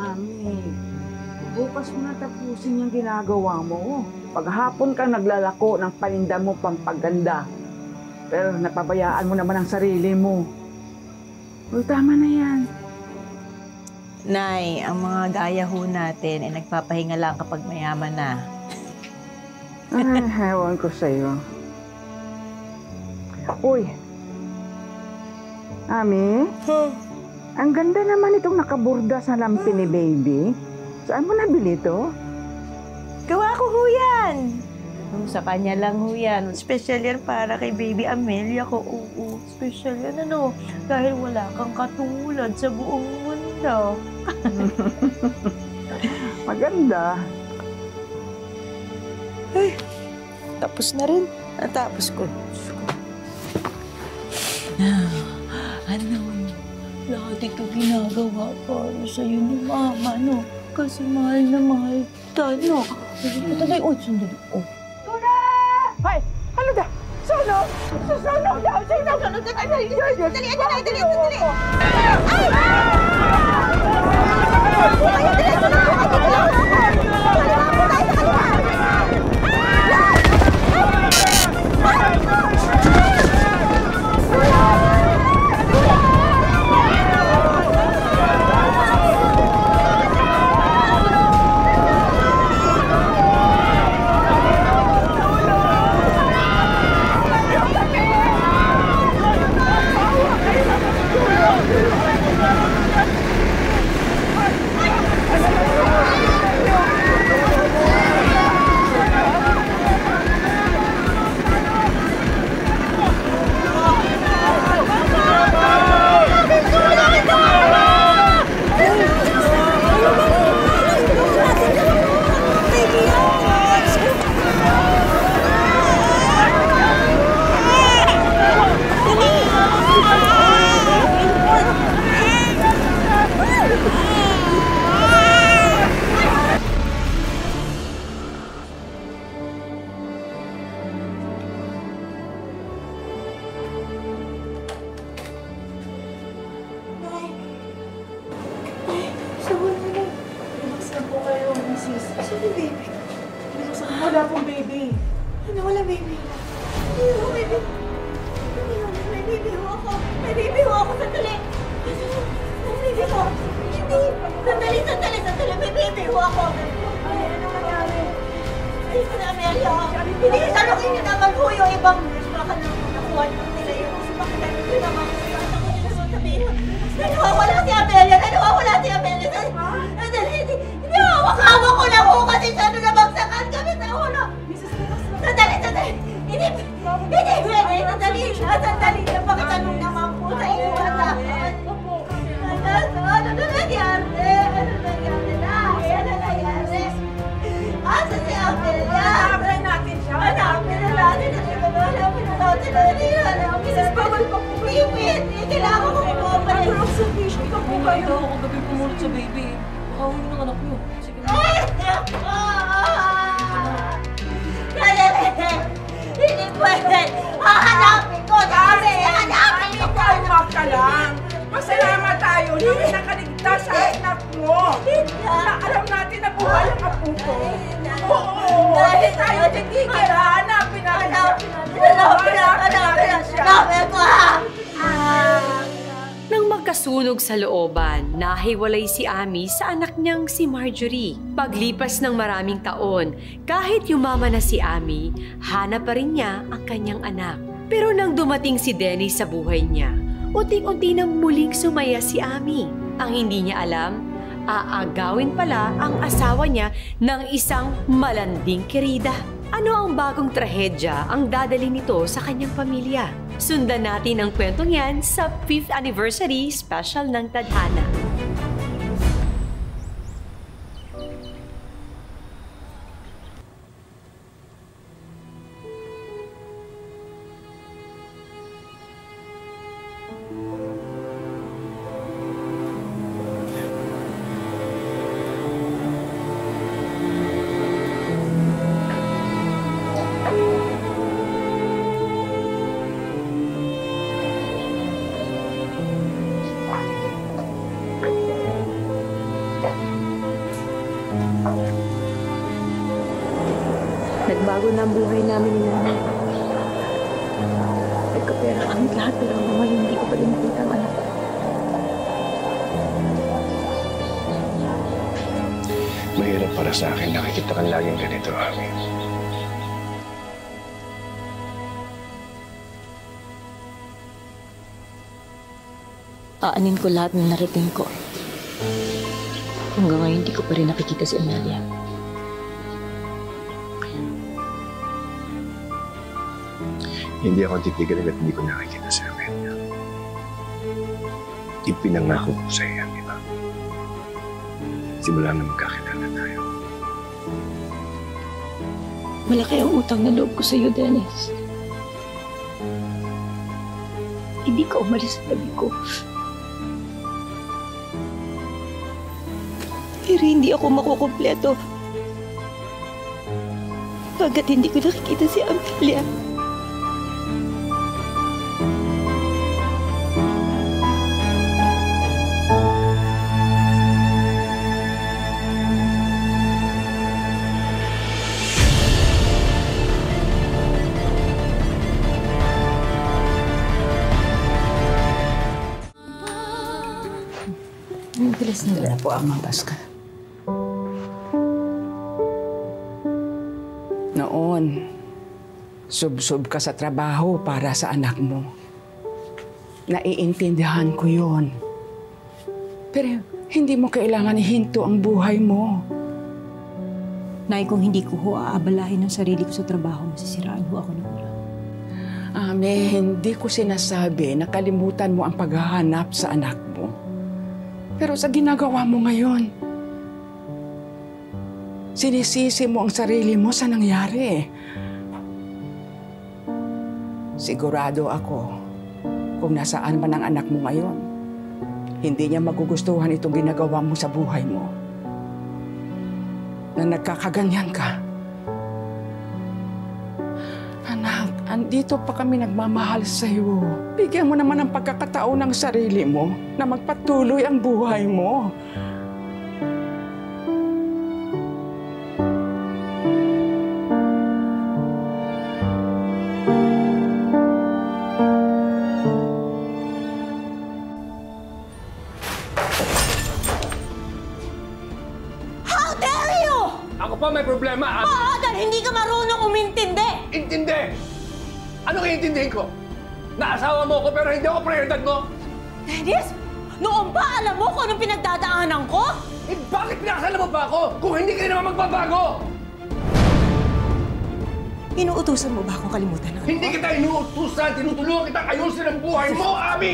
Ami, bukas mo na tapusin yung ginagawa mo. Paghapon ka naglalako ng paninda mo pampaganda. Pero napabayaan mo naman ang sarili mo. Uy, tama na yan. Nay, ang mga gaya ho natin ay nagpapahinga lang kapag mayaman na. Ay, hewan ko sa'yo. Uy, Ami? Ang ganda naman itong nakaburda sa lampi ni baby. Saan mo nabili ito? Gawa ko ho yan! Sa kanya lang ho yan. Special yan para kay baby Amelia ko. Oo, special yan ano. Dahil wala kang katulad sa buong mundo. Maganda. Ay, tapos na rin. Natapos ko. Ano? Lahat ito ginagawa para sa'yo ni Mama, no? Kasi mahal na mahal tayo. Patagay, sandali. Hoy! Ano da? Sunog! Susunog daw! Sunog! Dali! Wala pong baby. Ano, wala baby? Ano, baby? May baby ho ako. May baby ho ako. Sandali. May baby ho. Hindi. Sandali. May baby ho ako. Ay, ano nangyari? Ay, Amelia. Hindi, tanongin niyo naman po yung ibang baka nakuha nila yung bakit nandito naman. Ako niyo naman sabihin. Nawawala si Amelia. Sandali. Hindi, hawak-hawak ko lang ho kasi siya nabagsakan kami sa ulo. Sandali. Hindi pwede. Sandali. Pakitanong naman po sa iyo. Ano nangyari? Asa si Amelia? Hanapin natin siya. Hanapin na natin. Mrs. Bawal pa po kayo. Kailangan ko po pa rin. Ang observation pa po kayo. Ako gabi pumunod sa baby. Pakawin ng anak niyo. Sige na. Hindi pwede. Hahanapin ko. Hanapin ko. Kalma ka lang. Masalamat tayo. Hindi nakaligtas sa anak mo. Alam natin na buhay ang apo ko. Oo. Hindi tayo titigil. Hanapin natin siya. Hanapin ko ha. Nang magkasunog sa looban, nahiwalay si Ami sa anak niyang si Marjorie. Paglipas ng maraming taon, kahit yumama na si Ami, hanap pa rin niya ang kanyang anak. Pero nang dumating si Dennis sa buhay niya, unti-unti nang muling sumaya si Ami. Ang hindi niya alam, aagawin pala ang asawa niya ng isang malanding kirida. Ano ang bagong trahedya ang dadali nito sa kanyang pamilya? Sundan natin ang kwentong yan sa 5th anniversary special ng Tadhana. na ang buhay namin ni Nanay. Nagkapera kami lahat, pero hanggang ngayon hindi ko pa rin nakita ang anak ko. Mahirap para sa akin. Nakikita kang laging ganito, Ami. Aanin ko lahat ng narating ko. Hanggang ngayon hindi ko pa rin nakikita si Amelia. Hindi ako titigilan at hindi ko nakikita si Amelia. Ipinangako ko sa iyo, di ba? Simula na magkakilala tayo. Malaki ang utang na loob ko sa iyo, Dennis. Hindi ka umalis sa tabi ko. Pero hindi ako makukumpleto pagkat hindi ko nakikita si Amelia. Ang bilis nila po ang mabas ka. Noon, sub-sub ka sa trabaho para sa anak mo. Naiintindihan ko yun. Pero hindi mo kailangan ihinto ang buhay mo. Nay, kung hindi ko ho aabalahin ang sarili ko sa trabaho, masisiraan ho ako ng ulo. Ame, hindi ko sinasabi na kalimutan mo ang paghahanap sa anak mo. Pero sa ginagawa mo ngayon, sinisisi mo ang sarili mo sa nangyari. Sigurado ako kung nasaan man ang anak mo ngayon, hindi niya magugustuhan itong ginagawa mo sa buhay mo. Na nagkakaganyan ka. Anak, andito pa kami nagmamahal sa iyo. Bigyan mo naman ng pagkakataon ng sarili mo na magpatuloy ang buhay mo. How dare you! Ako pa may problema, Ami. Oo, dahil hindi ka marunong umintindi! Intindi! Anong iintindihin ko? Naasawa mo ko pero hindi ako prioridad mo? Dennis, noon ba alam mo kung anong pinagdadaanan ko? Eh, bakit pinakasala mo ba ako kung hindi ka rin naman magbabago? Inuutusan mo ba akong kalimutan ng Hindi kita inuutusan, tinutulungan kita ayusin ang buhay mo, Ami!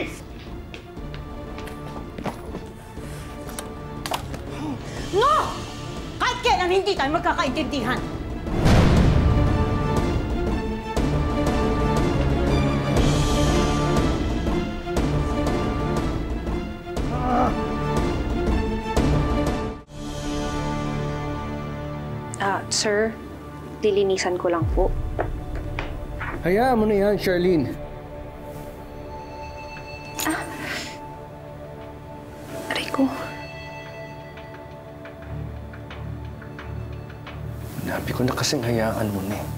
No! Kahit kailan hindi tayo magkakaintindihan. Sir, lilinisan ko lang po. Hayaan mo na yan, Charlene. Aray ko. Nabi ko na kasing hayaan mo na eh.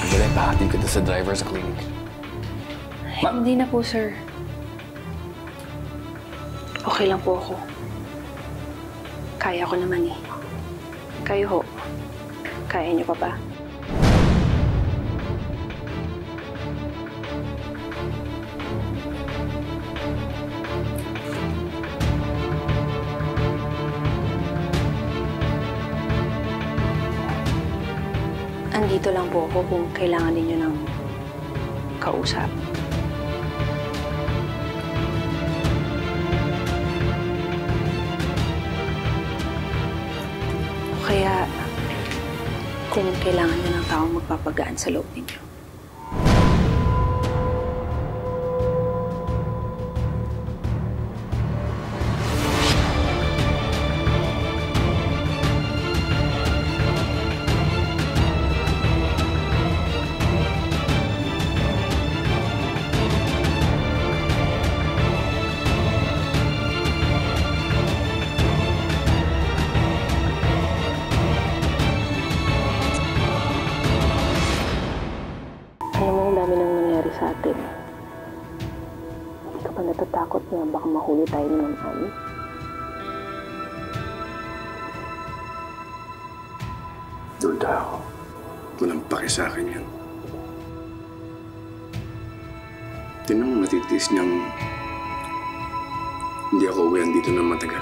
Andalay, pahatid ko sa driver sa clinic. Hindi na po, sir. Okay lang po ako. Kaya ko naman eh. Kayo ho. Kaya niyo pa ba? Andito lang po ako kung kailangan ninyo ng kausap. Kaya, kung kailangan nyo ng taong magpapagaan sa loob ninyo. Alam mo, ang dami nang nangyari sa atin. Hindi ka ba natatakot na baka mahuli tayo ni Ma'am Ami? Duda ako. Walang pake sa akin yan. Tinan mo, matitiis niyang hindi ako uwihan dito na matagal.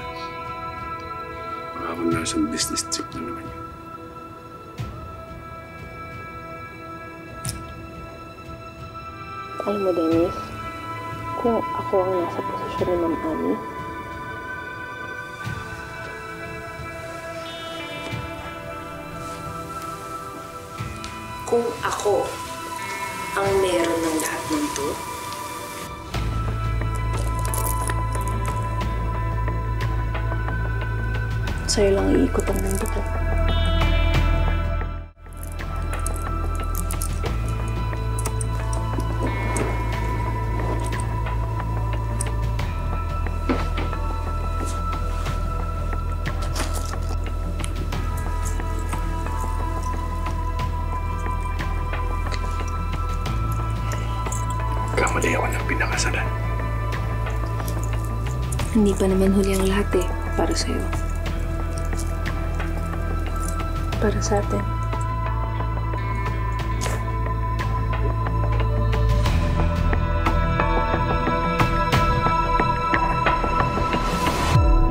Baka ako nasa business trip na naman yun. Alam mo, Dennis, kung ako ang nasa posisyon ni Ma'am Ami, kung ako ang meron ng lahat ng to, sa'yo lang iikot ang mundo ko. Kamali ako ng pinakasalan. Hindi pa naman huli ang lahat eh, para sa'yo. Para sa atin.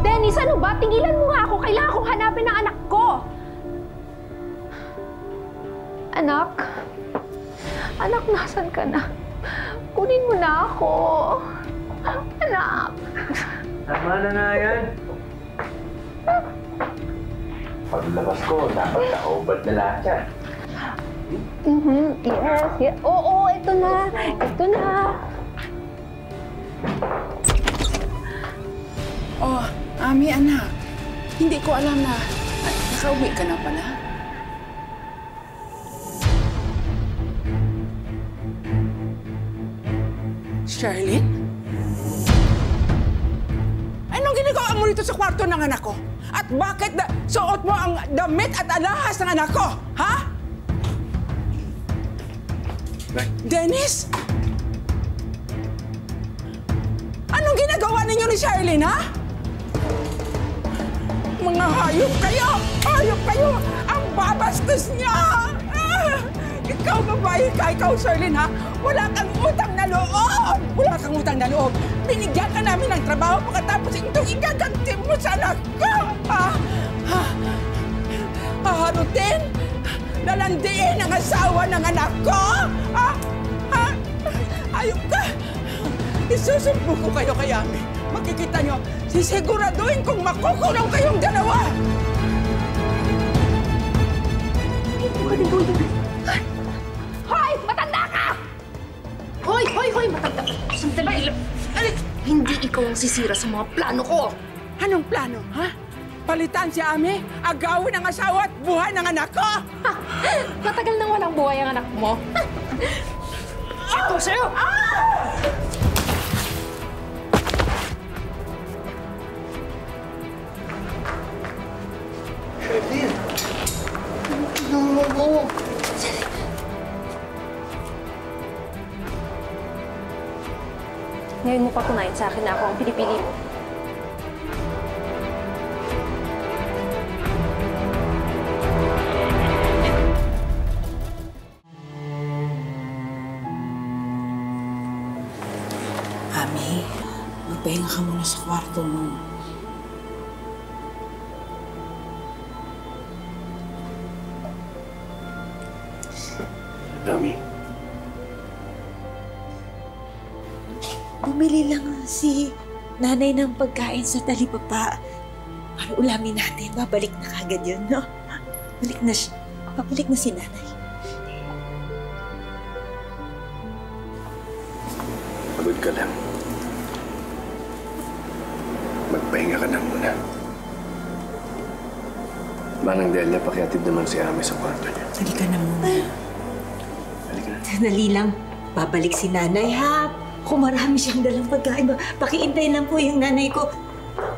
Dennis, ano ba? Tingilan mo nga ako. Kailangan kong hanapin ang anak ko. Anak? Anak, nasan ka na? Kunin mo na ako. Anak. Tama na nga yan. Paglabas ko, dapat naubad na lahat yan. Yes. Oo, ito na. Ito na. Oh, Ami, anak. Hindi ko alam na nakauwi ka na pala. Charlene? Anong ginagawa mo dito sa kwarto ng anak ko? At bakit suot mo ang damit at alahas ng anak ko? Ha? Dennis? Anong ginagawa ninyo ni Charlene, ha? Mga hayop kayo! Hayop kayo! Ang babastos niya! Ikaw, babae ka, ikaw, Charlene, ha? Wala kang utang na loob! Wala kang utang na loob! Binigyan ka namin ng trabaho pagkatapos itong igaganti mo sa anak ko! Ha? Haharutin? Lalandiin ang asawa ng anak ko? Ha? Ha? Ayok ka! Isusumpo ko kayo kay Ami. Makikita nyo, sisiguraduhin kong makukulong kayong dalawa! Hoy! Matanda ka! Hoy! Matanda ka! Sandali! Hindi ikaw ang sisira sa mga plano ko! Anong plano, ha? Palitan si Ami, agawin ang asawa at buhay ng anak ko! Matagal nang walang buhay ang anak mo. Ito sa'yo! Charlene! No! Ngayon mo patunayan sa akin na ako ang pinipili mo. Ami, magpahinga ka muna sa kwarto mo. Ami, Bumili lang si nanay ng pagkain sa talipapa. Para ulamin natin, babalik na kagad yun, no? Babalik na si nanay. pagod ka lang. Magpahinga ka na muna. Manang Delia, pakiatid naman si Ami sa kwarto niya. Halika na muna. Halika na. Sandali lang. Babalik si nanay, ha? Kung marami siyang dalang pagkain, pakiintayin lang po yung nanay ko.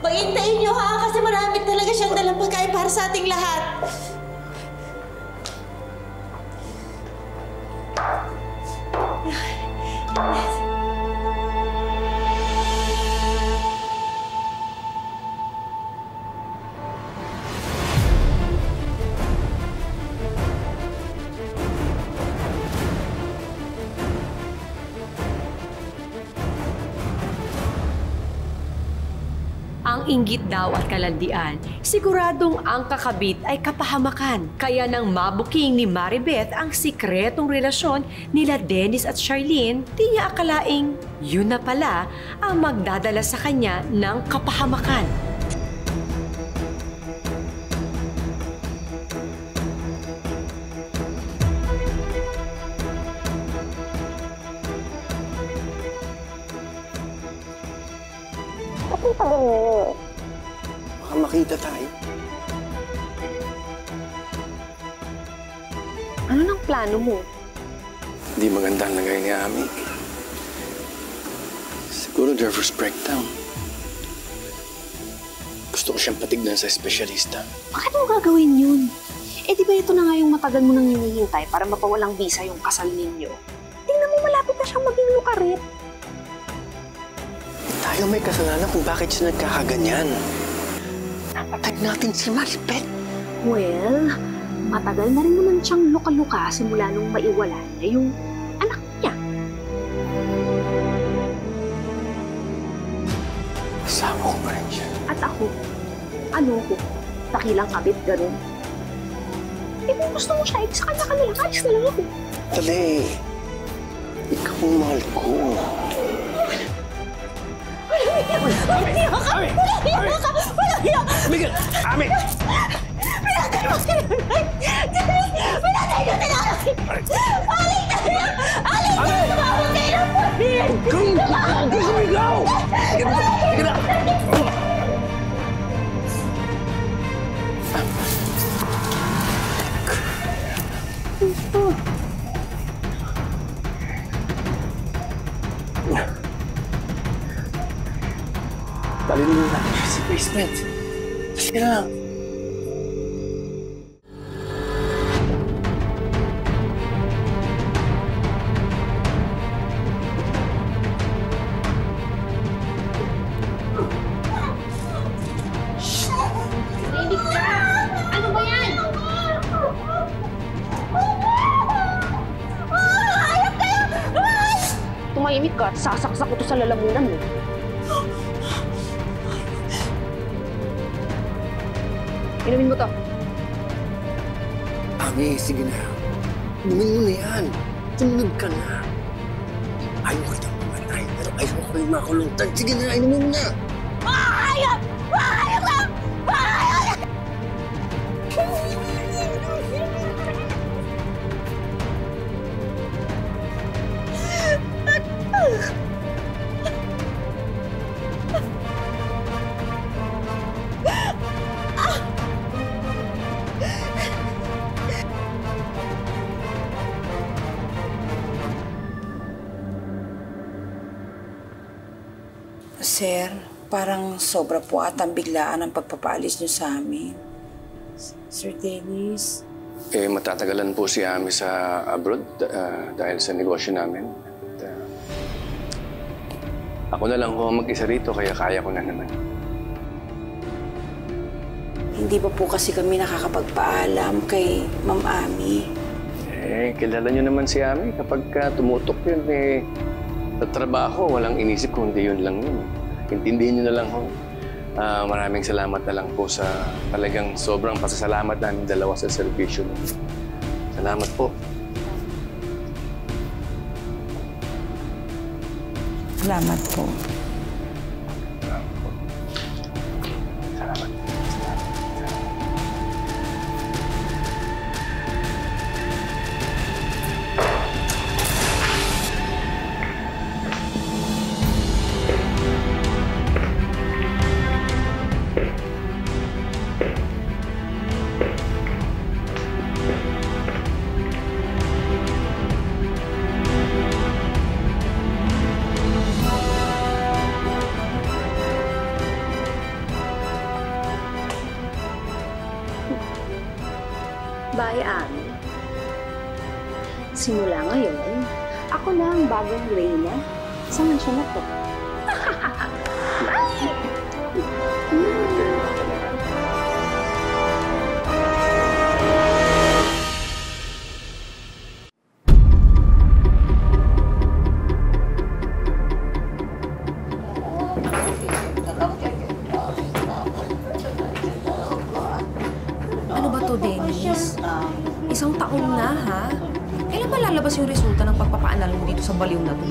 Pakintayin niyo, ha? Kasi marami talaga siyang dalang pagkain para sa ating lahat. Ang inggit daw at kalandian, siguradong ang kakabit ay kapahamakan. Kaya nang mabuking ni Maribeth ang sikretong relasyon nila Dennis at Charlene, di niya akalaing yun na pala ang magdadala sa kanya ng kapahamakan. Bakit tagal mo? Baka makita tayo. Ano nang plano mo? Hindi maganda ang lagay ni Ami. Siguro nervous breakdown. Gusto ko siyang patignan sa espesyalista. Bakit mo gagawin yun? Eh di ba ito na nga yung matagal mo nang hinihintay para mapawalang visa yung kasal ninyo? Tingnan mo, malapit na siyang maging lukarit. Tayo may kasalanan kung bakit siya nagkakaganyan. Napatay natin si Maribeth. Well, matagal na rin naman siyang luka-luka simula nung maiwala niya yung anak niya. Kasama ko pa rin siya. At ako, ano ko? Dakilang kabit, ganun. Eh kung gusto mo siya, sa kanya ka na lang. Alis na lang ako. Dali. Ikaw ang mahal ko. Ami! Talinin natin siya sa basement. Sige lang. Rinig ka! Ano ba yan? Hayop kayo! Tumahimik ka at sasaksak ko to sa lalamunan mo. Inumin mo to. Ami, sige na. Inumin mo na yan. Sumunod ka na. Ayaw ka nang mamatay, pero ayaw ko yung makulungtan. Sige na, inumin mo na. Hayop! Hayop ka! Hayop! Sir, parang sobra po at ang biglaan ang pagpapaalis niyo sa amin. Sir Dennis? Matatagalan po si Ami sa abroad dahil sa negosyo namin. At, ako na lang ho mag-isa rito kaya kaya ko na naman. Hindi ba po kasi kami nakakapagpaalam kay Ma'am Ami? Kilala niyo naman si Ami. Kapag tumutok yun, sa trabaho, walang inisip kundi yun lang yun. Intindihin niyo na lang ho. Maraming salamat na lang po sa talagang sobrang pasasalamat namin dalawa sa servisyo. Salamat po. Salamat po. Salamat. Bye, Ami. Simula ngayon, ako na ang bagong Reyna sa mansyon na to. Ano ba to, Dennis? Isang taon na, ha? Kailan ba lalabas yung resulta ng pagpapaanal mo dito sa baliw na to?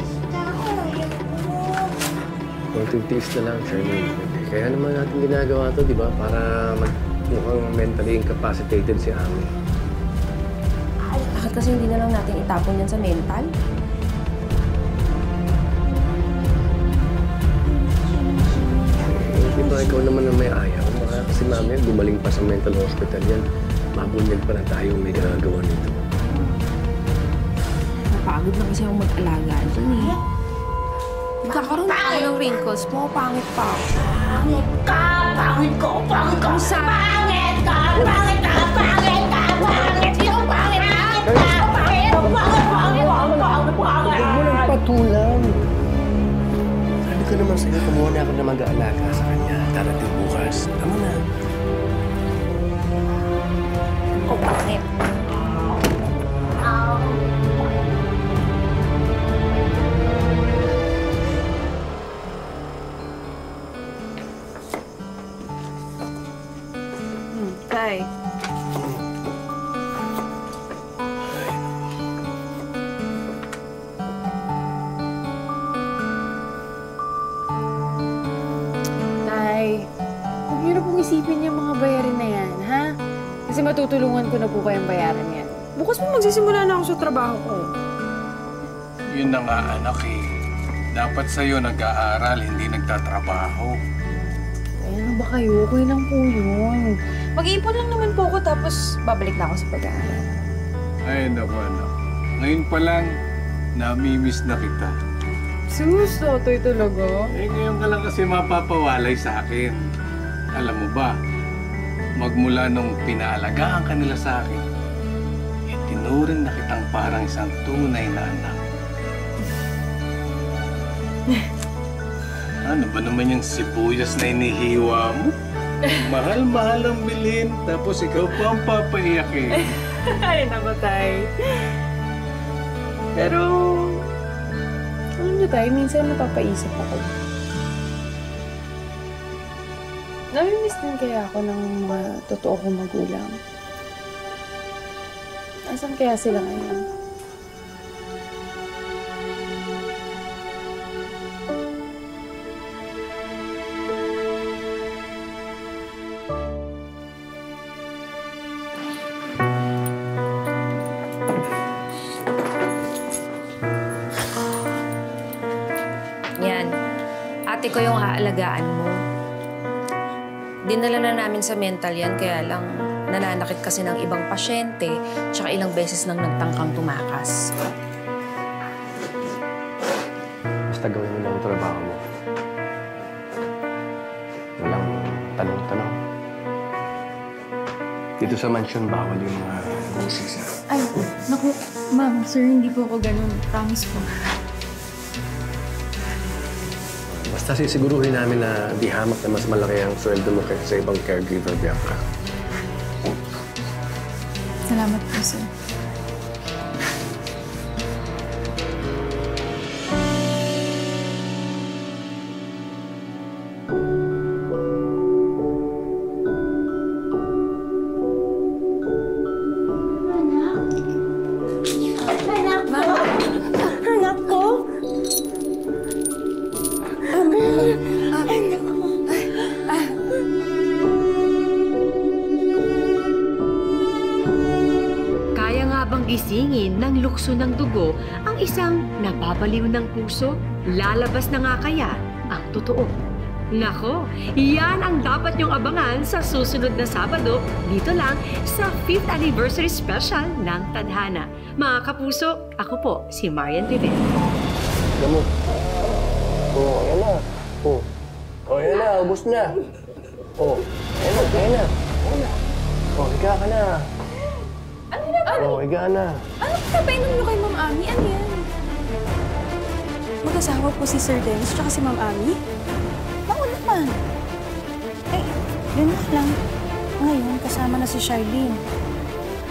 Konting tiis na lang, Charmaine. Kaya naman natin ginagawa to, di ba? Para mukhang mentally incapacitated si Ami. Bakit kasi hindi na lang natin itapon yan sa mental? Di ba ikaw naman ang may ayaw? Baka kasi mami, gumaling pa sa mental hospital yan. Mabunyag pa na tayo may gagawa nito. Napagod na kasi akong mag-alaga dyan eh. Magkakaroon na ako ng wrinkles mo, pangit pa ako. Pangit ka! Pangit ko! Pangit ko! Pangit ka! Pangit ka! Pangit ka! Pangit! Sino pangit? Pangit ka! Pangit! Pangit! Pangit! Pangit! Pangit! Huwag mo lang patulang. Sabi ko naman sa'yo, kumuha na ako na mag-aalaga sa kanya. Darating bukas. Tama na. Oh, pangit. Tay. Tay, huwag niyo na pong isipin yung mga bayarin na yan, ha? Kasi matutulungan ko na po kayong bayaran yan. Bukas po magsisimula na ako sa trabaho ko. Yun na nga, anak eh. Dapat sa'yo nag-aaral, hindi nagtatrabaho. Ay, ano ba kayo? Okay lang po yun. Mag-iipon lang naman po ako tapos babalik na ako sa pag-aaral. Ay, naku, anak. Ngayon pa lang, nami-miss na kita. Sus, Totoy talaga? Eh, ngayon ka lang kasi mapapawalay sa akin. Alam mo ba, magmula nung pinaalagaan ka nila sa akin, eh, tinuring na kitang parang isang tunay na anak. Ano ba naman yung sibuyas na inihiwa mo? Mahal-mahal ang bilhin, tapos ikaw pa ang papaiyak eh. Ay, naku, Tay. Pero, alam niyo, Tay, minsan napapaisip ako. Namimiss din kaya ako ng mga totoo kong magulang. Asan kaya sila ngayon? Yan. Ate ko yung aalagaan mo. Dinala na namin sa mental yan, kaya lang nananakit kasi ng ibang pasyente, tsaka ilang beses nang nagtangkang tumakas. Basta gawin mo lang ang trabaho mo. Walang tanong-tanong. Dito sa mansyon, bawal yung mga busisa. Ay, naku, ma'am, sir, hindi po ako ganun. Promise po. Basta sisiguruhin namin na di hamak na mas malaki ang sweldo mo kaysa sa ibang caregiver, Bianca. Salamat po, sir. Anak ko? Kaya nga bang gisingin ng lukso ng dugo ang isang nababaliw ng puso? Lalabas na nga kaya ang totoo? Nako, yan ang dapat niyong abangan sa susunod na Sabado dito lang sa 5th Anniversary Special ng Tadhana. Mga kapuso, ako po si Marian Rivera. Alam mo. Oh, ayan na. Oh. Oh, ayan na. Ubus na. Oh, ayan na. Ayan na. Oh, higa ka na. Ano na ba? Oh, higa na. Ano pa ba inom nyo kay Ma'am Ami? Ano yan? asawa ko si Sir Dennis tsaka si Ma'am Ami? Oo naman. Eh, yun nga lang. Ngayon, kasama na si Charlene.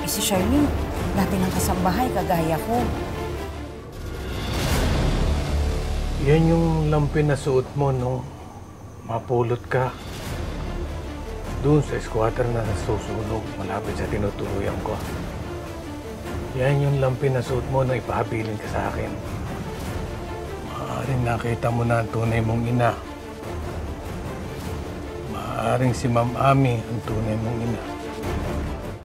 Eh, si Charlene, dati ng kasambahay, kagaya ko. Yan yung lampi na suot mo nung mapulot ka. Doon sa squatter na nasusunog malapit sa tinutuluyan ko. Yan yung lampi na suot mo na ipahabilin ka sa akin. Maaaring nakita mo na ang tunay mong ina. Maaaring si Ma'am Ami ang tunay mong ina.